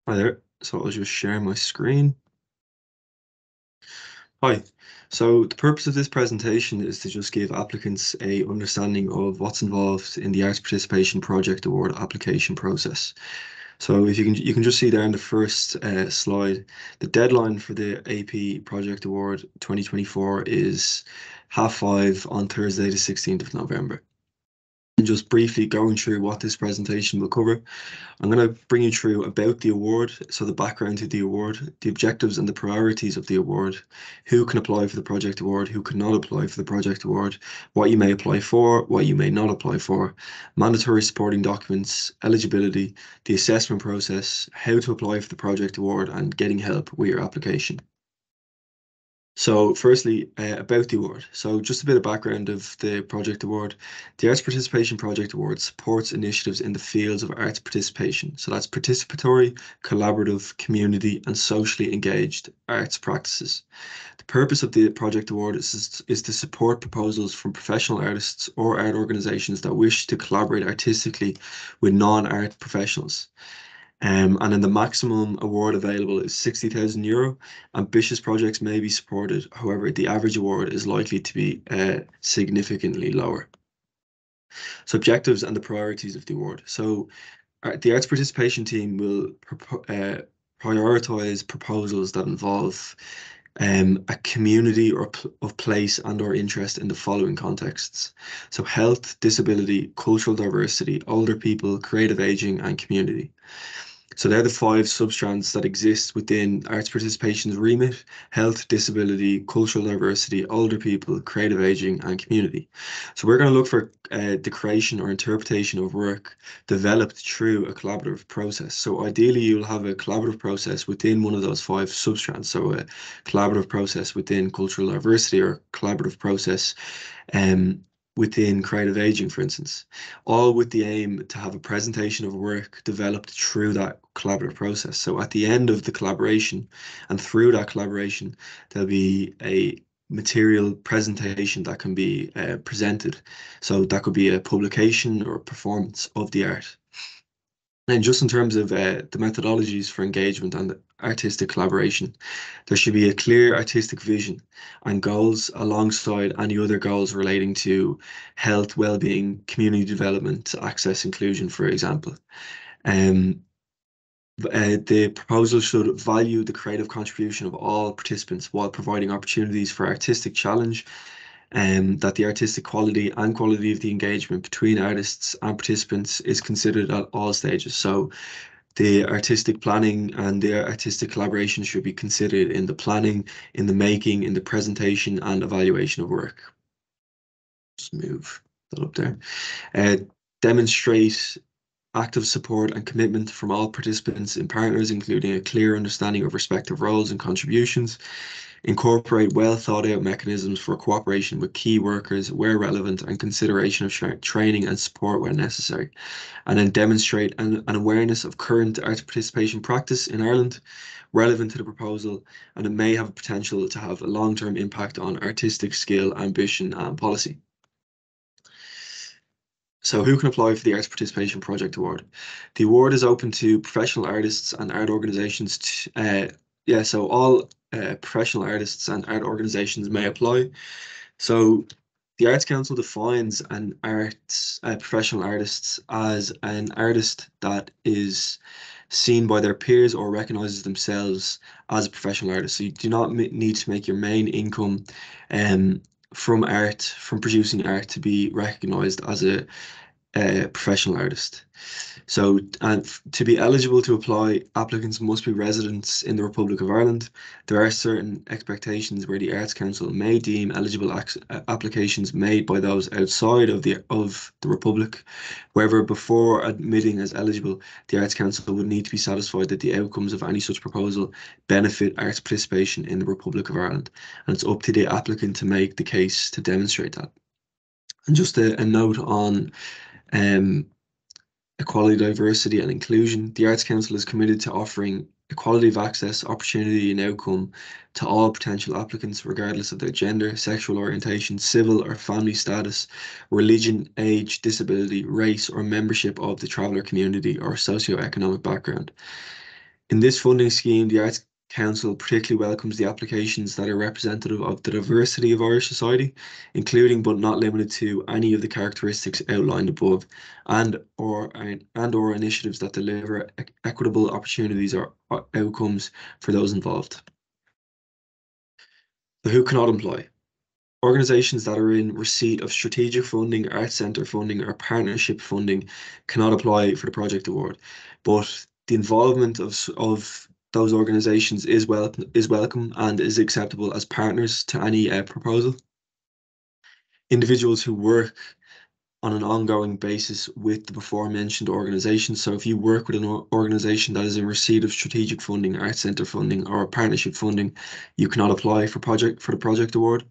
Hi there. So I'll just share my screen. Hi. So the purpose of this presentation is to just give applicants a understanding of what's involved in the Arts Participation Project Award application process. So if you can just see there in the first slide, the deadline for the AP Project Award 2024 is 5:30 on Thursday, the 16th of November. And just briefly going through what this presentation will cover. I'm going to bring you through about the award, so the background to the award, the objectives and the priorities of the award, who can apply for the project award, who cannot apply for the project award, what you may apply for, what you may not apply for, mandatory supporting documents, eligibility, the assessment process, how to apply for the project award, and getting help with your application. So firstly, about the award. So just a bit of background of the project award. The Arts Participation Project Award supports initiatives in the fields of arts participation. So that's participatory, collaborative, community, and socially engaged arts practices. The purpose of the project award is to support proposals from professional artists or art organizations that wish to collaborate artistically with non-art professionals. And then the maximum award available is €60,000. Ambitious projects may be supported. However, the average award is likely to be significantly lower. So objectives and the priorities of the award. So the arts participation team will prioritize proposals that involve a community of place and/or interest in the following contexts. So health, disability, cultural diversity, older people, creative aging, and community. So they're the five substrands that exist within arts participation's remit: health, disability, cultural diversity, older people, creative aging, and community. So we're going to look for the creation or interpretation of work developed through a collaborative process. So ideally, you'll have a collaborative process within one of those five substrands. So a collaborative process within cultural diversity, or collaborative process um, within creative aging, for instance, all with the aim to have a presentation of work developed through that collaborative process. So at the end of the collaboration and through that collaboration, there'll be a material presentation that can be presented. So that could be a publication or a performance of the art. And just in terms of the methodologies for engagement and artistic collaboration, there should be a clear artistic vision and goals alongside any other goals relating to health, well-being, community development, access, inclusion, for example. Um, the proposal should value the creative contribution of all participants while providing opportunities for artistic challenge, that the artistic quality and quality of the engagement between artists and participants is considered at all stages. So the artistic planning and the artistic collaboration should be considered in the planning, in the making, in the presentation and evaluation of work. Just move that up there. Uh, Demonstrate active support and commitment from all participants and partners, including a clear understanding of respective roles and contributions. Incorporate well thought out mechanisms for cooperation with key workers where relevant and consideration of training and support where necessary. And then demonstrate an awareness of current arts participation practice in Ireland relevant to the proposal, and it may have potential to have a long-term impact on artistic skill, ambition, and policy. So who can apply for the Arts Participation Project Award? The award is open to professional artists and art organizations. So all professional artists and art organizations may apply. So the Arts Council defines an arts professional artist as an artist that is seen by their peers or recognizes themselves as a professional artist. So you do not need to make your main income um, from art, from producing art, to be recognized as a professional artist. So, and to be eligible to apply, applicants must be residents in the Republic of Ireland. There are certain expectations where the Arts Council may deem eligible applications made by those outside of the Republic. However, before admitting as eligible, the Arts Council would need to be satisfied that the outcomes of any such proposal benefit arts participation in the Republic of Ireland, and it's up to the applicant to make the case to demonstrate that. And just a note on um, equality, diversity, and inclusion. The Arts Council is committed to offering equality of access, opportunity, and outcome to all potential applicants, regardless of their gender, sexual orientation, civil or family status, religion, age, disability, race, or membership of the traveller community or socio-economic background. In this funding scheme, the Arts Council particularly welcomes the applications that are representative of the diversity of Irish society, including but not limited to any of the characteristics outlined above, and or initiatives that deliver equitable opportunities or outcomes for those involved. So who cannot apply? Organizations that are in receipt of strategic funding, arts centre funding, or partnership funding cannot apply for the project award. But the involvement of those organizations is welcome and is acceptable as partners to any proposal. Individuals who work on an ongoing basis with the before mentioned organizations. So if you work with an organization that is in receipt of strategic funding, arts centre funding, or partnership funding, you cannot apply for the project award.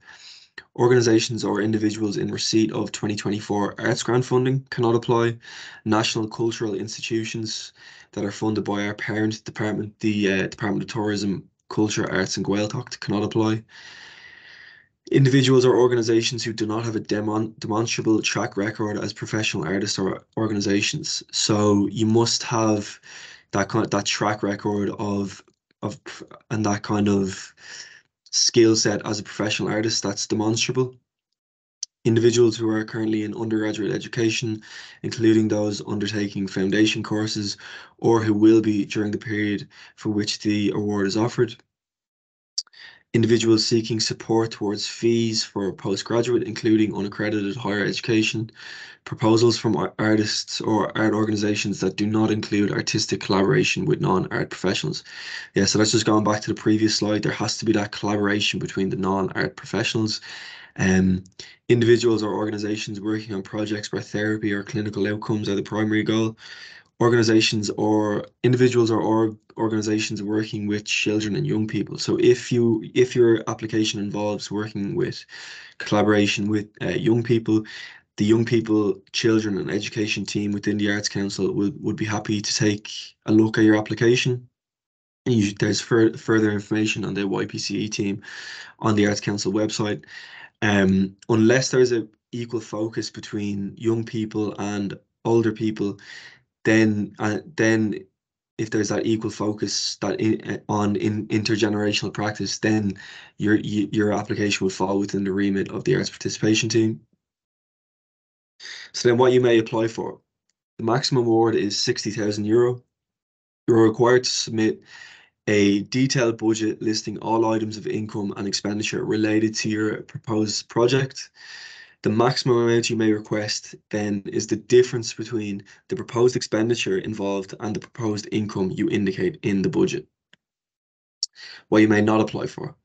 Organizations or individuals in receipt of 2024 Arts Grant funding cannot apply. National cultural institutions that are funded by our parent department, the Department of Tourism, Culture, Arts and Gaeltacht, cannot apply. Individuals or organizations who do not have a demonstrable track record as professional artists or organizations. So you must have that track record of and that kind of skill set as a professional artist that's demonstrable. Individuals who are currently in undergraduate education, including those undertaking foundation courses, or who will be during the period for which the award is offered. Individuals seeking support towards fees for postgraduate, including unaccredited higher education. Proposals from artists or art organizations that do not include artistic collaboration with non-art professionals. Yeah, so that's just going back to the previous slide. There has to be that collaboration between the non-art professionals. Um, Individuals or organizations working on projects where therapy or clinical outcomes are the primary goal. Organizations or individuals or organizations working with children and young people. So if your application involves working with collaboration with young people, the young people, children and education team within the Arts Council would be happy to take a look at your application. There's further information on the YPCE team on the Arts Council website. Unless there's a equal focus between young people and older people, then if there's that equal focus on intergenerational practice, then your application will fall within the remit of the arts participation team. So then what you may apply for. The maximum award is €60,000. You're required to submit a detailed budget listing all items of income and expenditure related to your proposed project. The maximum amount you may request then is the difference between the proposed expenditure involved and the proposed income you indicate in the budget. What you may not apply for.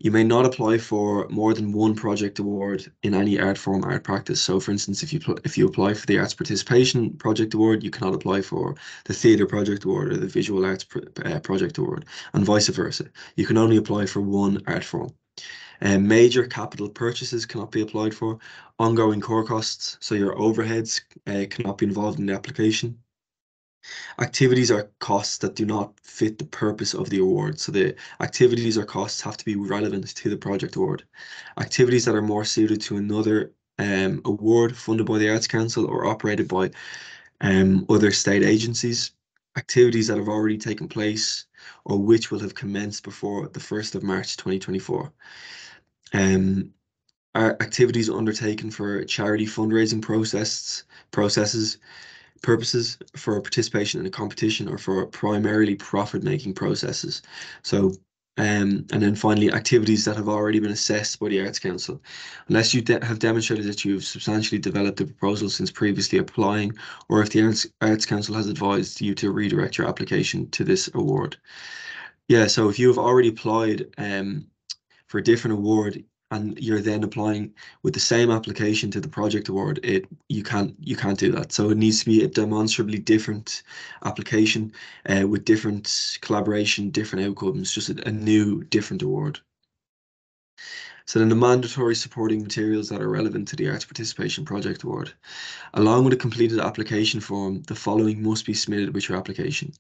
You may not apply for more than one project award in any art form, art practice. So for instance, if you apply for the Arts Participation Project Award, you cannot apply for the Theatre Project Award or the Visual Arts Project Award, and vice versa. You can only apply for one art form. Major capital purchases cannot be applied for. Ongoing core costs, so your overheads, cannot be involved in the application. Activities are costs that do not fit the purpose of the award. So the activities or costs have to be relevant to the project award. Activities that are more suited to another award funded by the Arts Council or operated by other state agencies. Activities that have already taken place or which will have commenced before the 1st of March 2024. Are activities undertaken for charity fundraising processes, purposes, for participation in a competition, or for primarily profit-making processes. So, and then finally, activities that have already been assessed by the Arts Council. Unless you have demonstrated that you've substantially developed a proposal since previously applying, or if the Arts Council has advised you to redirect your application to this award. Yeah, so if you have already applied for a different award and you're then applying with the same application to the project award, you can't do that. So it needs to be a demonstrably different application with different collaboration, different outcomes, just a new different award. So then the mandatory supporting materials that are relevant to the Arts Participation Project Award. Along with a completed application form, the following must be submitted with your application.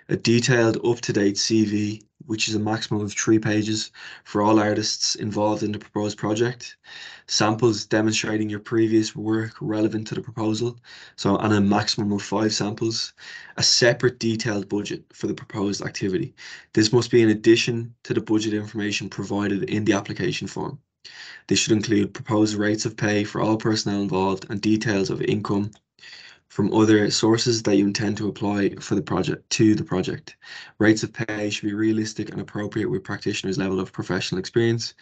A detailed, up-to-date CV, which is a maximum of 3 pages for all artists involved in the proposed project. Samples demonstrating your previous work relevant to the proposal, so and a maximum of 5 samples. A separate detailed budget for the proposed activity. This must be in addition to the budget information provided in the application form. This should include proposed rates of pay for all personnel involved and details of income from other sources that you intend to apply for the project. Rates of pay should be realistic and appropriate with practitioners' level of professional experience.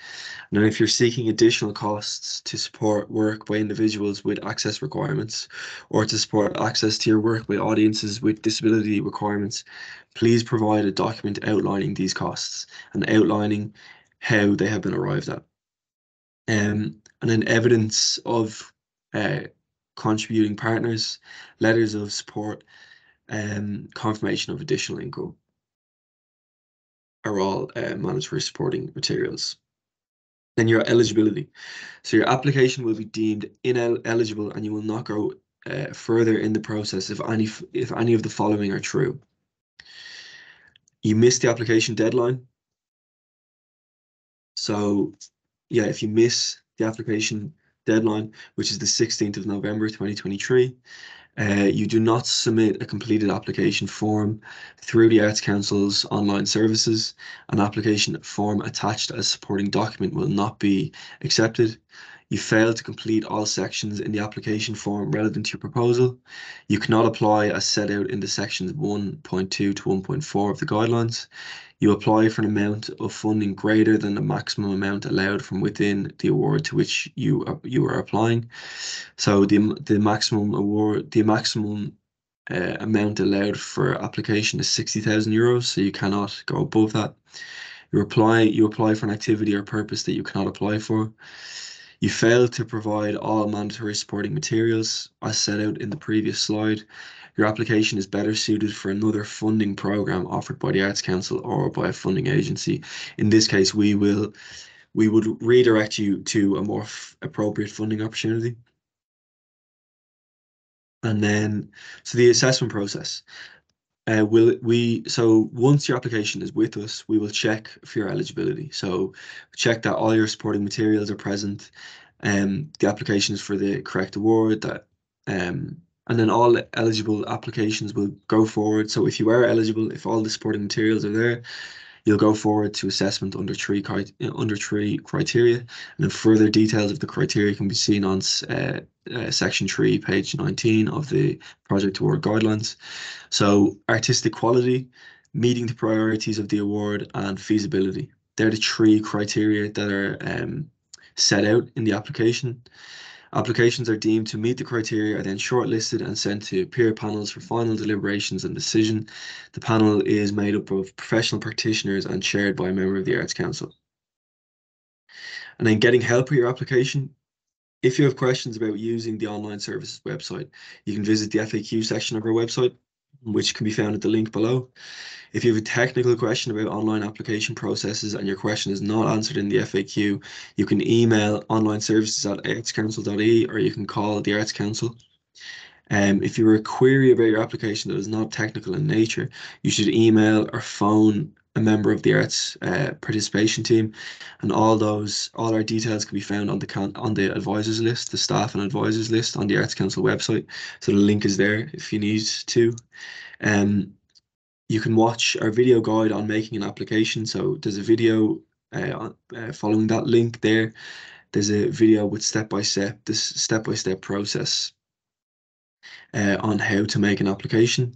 And then if you're seeking additional costs to support work by individuals with access requirements or to support access to your work by audiences with disability requirements, please provide a document outlining these costs and outlining how they have been arrived at. And then evidence of uh, contributing partners, letters of support, confirmation of additional income are all mandatory supporting materials. Then your eligibility. So your application will be deemed ineligible and you will not go further in the process if any of the following are true. You missed the application deadline. So yeah, if you miss the application deadline, which is the 16th of November 2023, you do not submit a completed application form through the Arts Council's online services. An application form attached as supporting document will not be accepted. You fail to complete all sections in the application form relevant to your proposal. You cannot apply as set out in the sections 1.2 to 1.4 of the guidelines. You apply for an amount of funding greater than the maximum amount allowed from within the award to which you are applying. So the maximum amount allowed for application is 60,000 euros. So you cannot go above that. You apply for an activity or purpose that you cannot apply for. You fail to provide all mandatory supporting materials as set out in the previous slide. Your application is better suited for another funding program offered by the Arts Council or by a funding agency. In this case, we would redirect you to a more appropriate funding opportunity. And then, so the assessment process. So once your application is with us, we will check for your eligibility. So check that all your supporting materials are present, the application is for the correct award, and then all eligible applications will go forward. So if you are eligible, if all the supporting materials are there, you'll go forward to assessment under three criteria, and then further details of the criteria can be seen on section 3, page 19 of the project award guidelines. So artistic quality, meeting the priorities of the award, and feasibility. They're the 3 criteria that are set out in the application. Applications are deemed to meet the criteria are then shortlisted and sent to peer panels for final deliberations and decision. The panel is made up of professional practitioners and chaired by a member of the Arts Council. And then getting help with your application. If you have questions about using the online services website, you can visit the FAQ section of our website, which can be found at the link below. If you have a technical question about online application processes and your question is not answered in the FAQ, you can email onlineservices@artscouncil.ie or you can call the Arts Council. If you have a query about your application that is not technical in nature, you should email or phone a member of the Arts participation team, and all our details can be found on the advisors list, the staff and advisors list on the Arts Council website. So the link is there if you need to. You can watch our video guide on making an application. So there's a video following that link there. There's a video with this step-by-step process on how to make an application.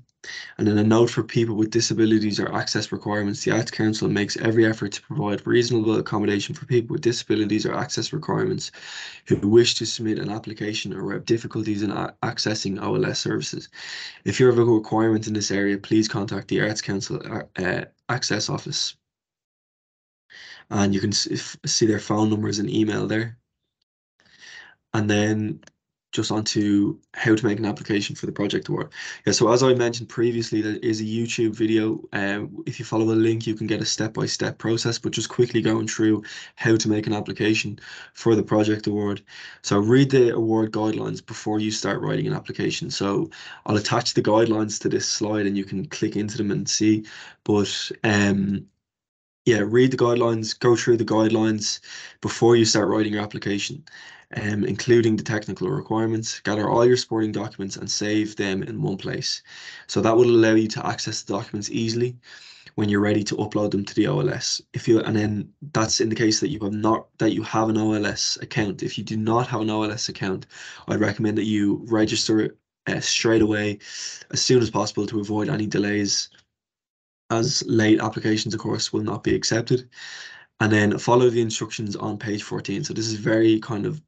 And then a note for people with disabilities or access requirements. The Arts Council makes every effort to provide reasonable accommodation for people with disabilities or access requirements who wish to submit an application or have difficulties in accessing OLS services. If you have a requirement in this area, please contact the Arts Council Access Office. And you can see their phone numbers and email there. And then just onto how to make an application for the project award. Yeah, so as I mentioned previously, there is a YouTube video. If you follow a link, you can get a step-by-step process, but just quickly going through how to make an application for the project award. So read the award guidelines before you start writing an application. So I'll attach the guidelines to this slide and you can click into them and see. But yeah, read the guidelines, go through the guidelines before you start writing your application, including the technical requirements. Gather all your supporting documents and save them in one place. So that will allow you to access the documents easily when you're ready to upload them to the OLS. And then that's in the case that you have an OLS account. If you do not have an OLS account, I'd recommend that you register straight away as soon as possible to avoid any delays, as late applications, of course, will not be accepted. And then follow the instructions on page 14. So this is very kind of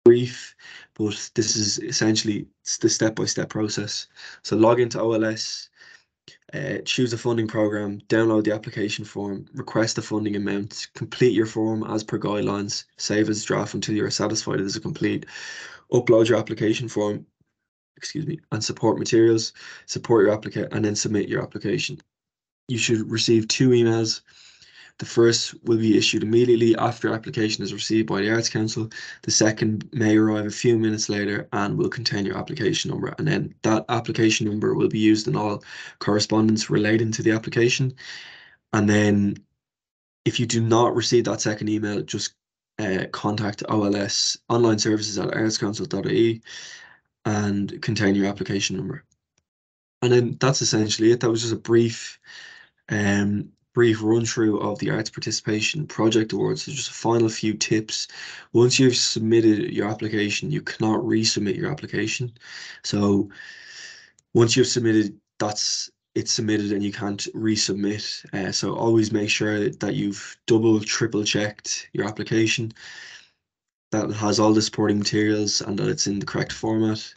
brief, but this is essentially the step-by-step process. So log into OLS, choose a funding program, download the application form, request the funding amount, complete your form as per guidelines, save as draft until you're satisfied it is complete, upload your application form, excuse me, and support materials, support your application, and then submit your application. You should receive 2 emails. The first will be issued immediately after your application is received by the Arts Council. The second may arrive a few minutes later and will contain your application number. And then that application number will be used in all correspondence relating to the application. And then if you do not receive that second email, just contact OLS online services at artscouncil.ie and contain your application number. And then that's essentially it. That was just a brief run through of the Arts Participation Project Awards. So just a final few tips. Once you've submitted your application, you cannot resubmit your application. So once you've submitted, it's submitted and you can't resubmit. So always make sure that you've triple checked your application, that it has all the supporting materials and that it's in the correct format.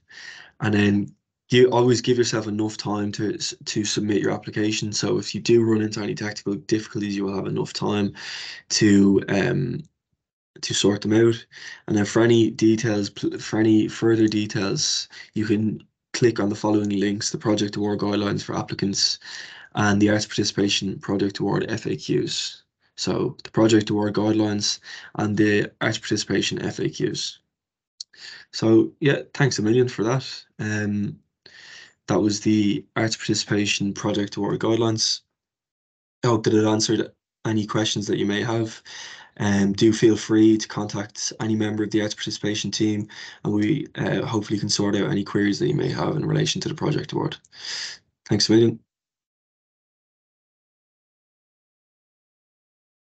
And then you always give yourself enough time to submit your application. So if you do run into any technical difficulties, you will have enough time to sort them out. And then for any further details, you can click on the following links: the Project Award Guidelines for Applicants and the Arts Participation Project Award FAQs. So the Project Award Guidelines and the Arts Participation FAQs. So yeah, thanks a million for that. That was the Arts Participation Project Award Guidelines. I hope that it answered any questions that you may have. Do feel free to contact any member of the Arts Participation team, and we hopefully can sort out any queries that you may have in relation to the project award. Thanks a million.